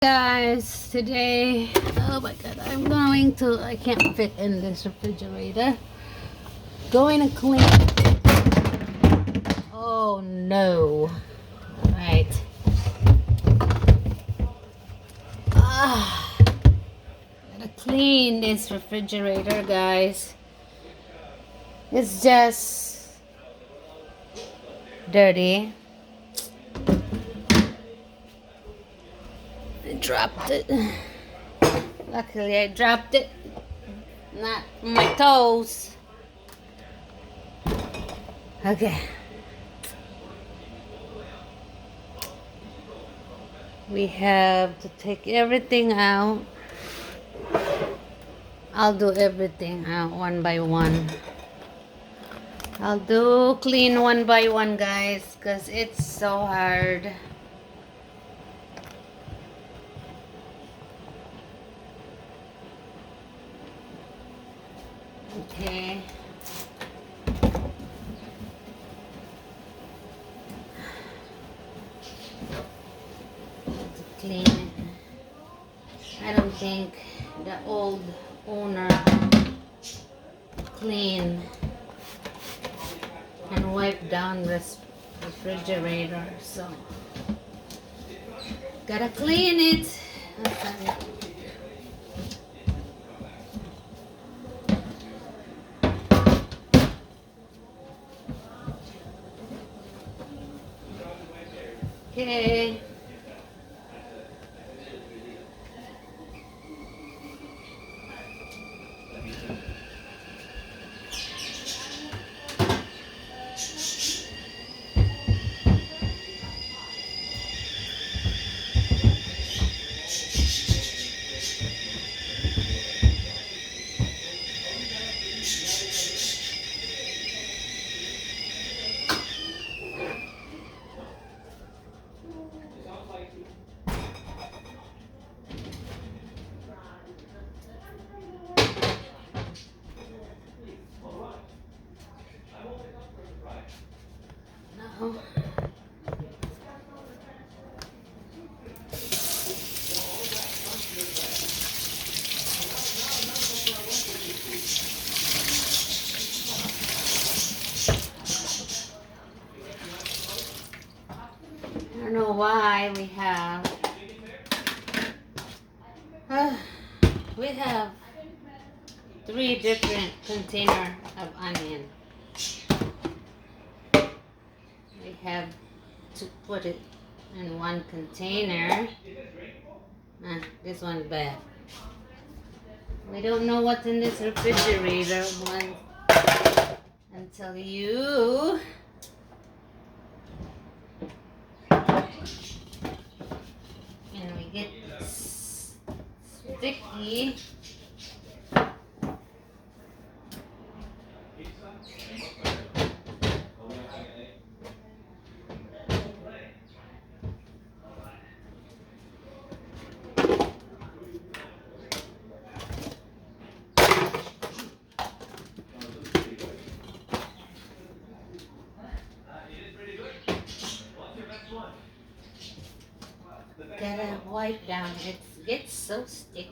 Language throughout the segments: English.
Guys, today, oh my god, I can't fit in this refrigerator. Going to clean. Oh no. Alright. Gotta clean this refrigerator, guys. It's just dirty. I dropped it. Luckily, I dropped it. Not on my toes. Okay. We have to take everything out. I'll do everything out one by one. I'll do clean one by one, guys, because it's so hard. Okay. To clean it. I don't think the old owner clean and wipe down this refrigerator, so gotta clean it. Okay. No. I don't know why we have three different container of onion. We have to put it in one container. This one's bad. We don't know what's in this refrigerator until you and we get sticky. Gotta wipe down. It gets so sticky.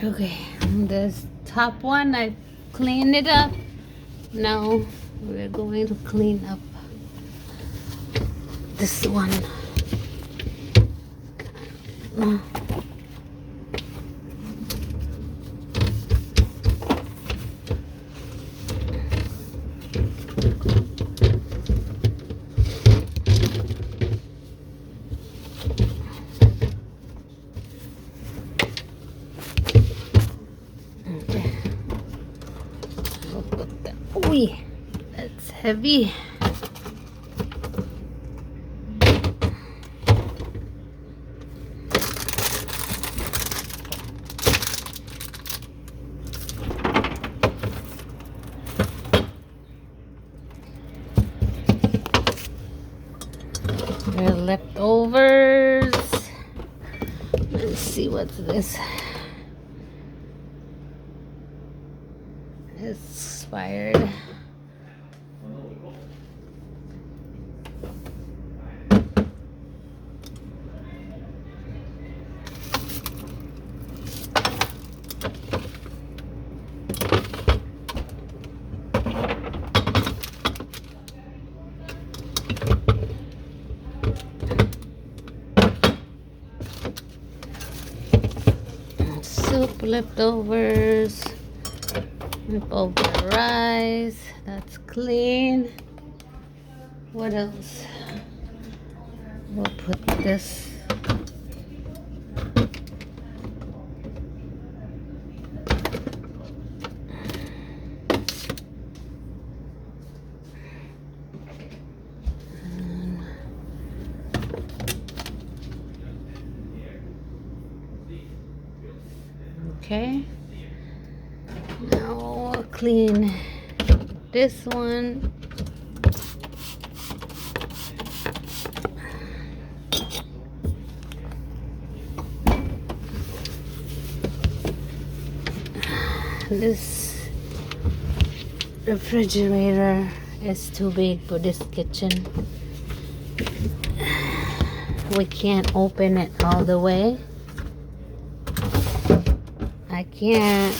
Okay, this top one, I cleaned it up. Now we're going to clean up this one. Okay. We'll put that. Ooh, that's heavy. There are leftovers. Let's see what's this. Expired. Soup leftovers. Leftover rice. That's clean. What else? We'll put this. Okay. Now we'll clean this one. This refrigerator is too big for this kitchen. We can't open it all the way. I can't.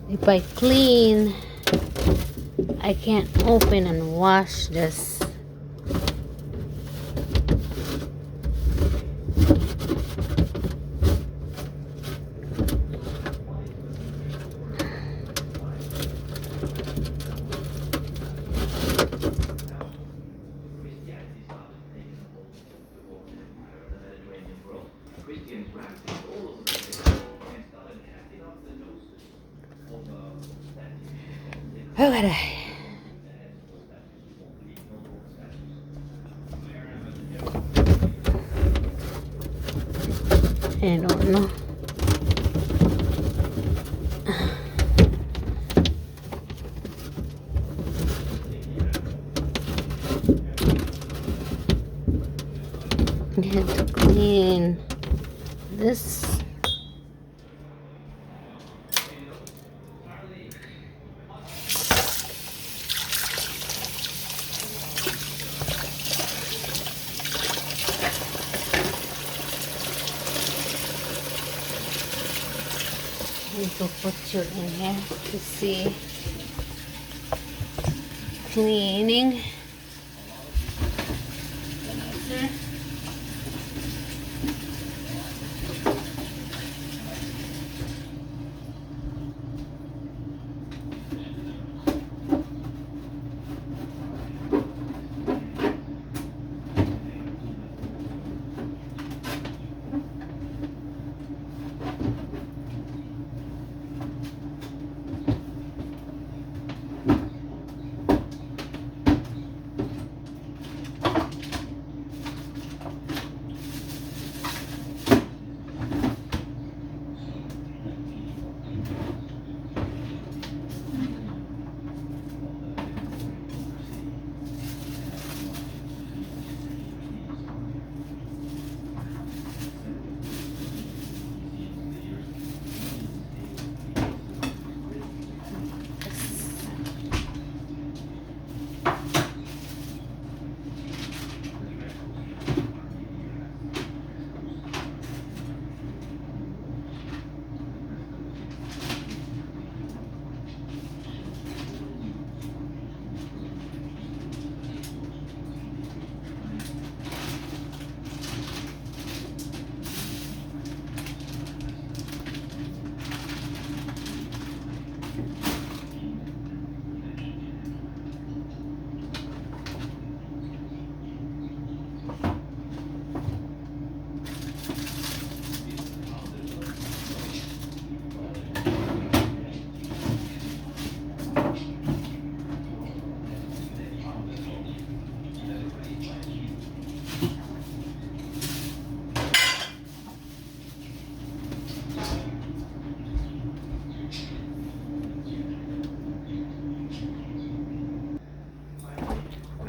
If I clean, I can't open and wash this. Okay. I don't know. I had to clean this. Need to put you in here to see cleaning.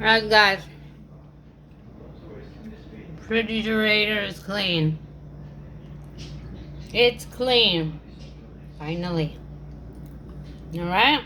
Alright guys, refrigerator is clean. It's clean. Finally. Alright?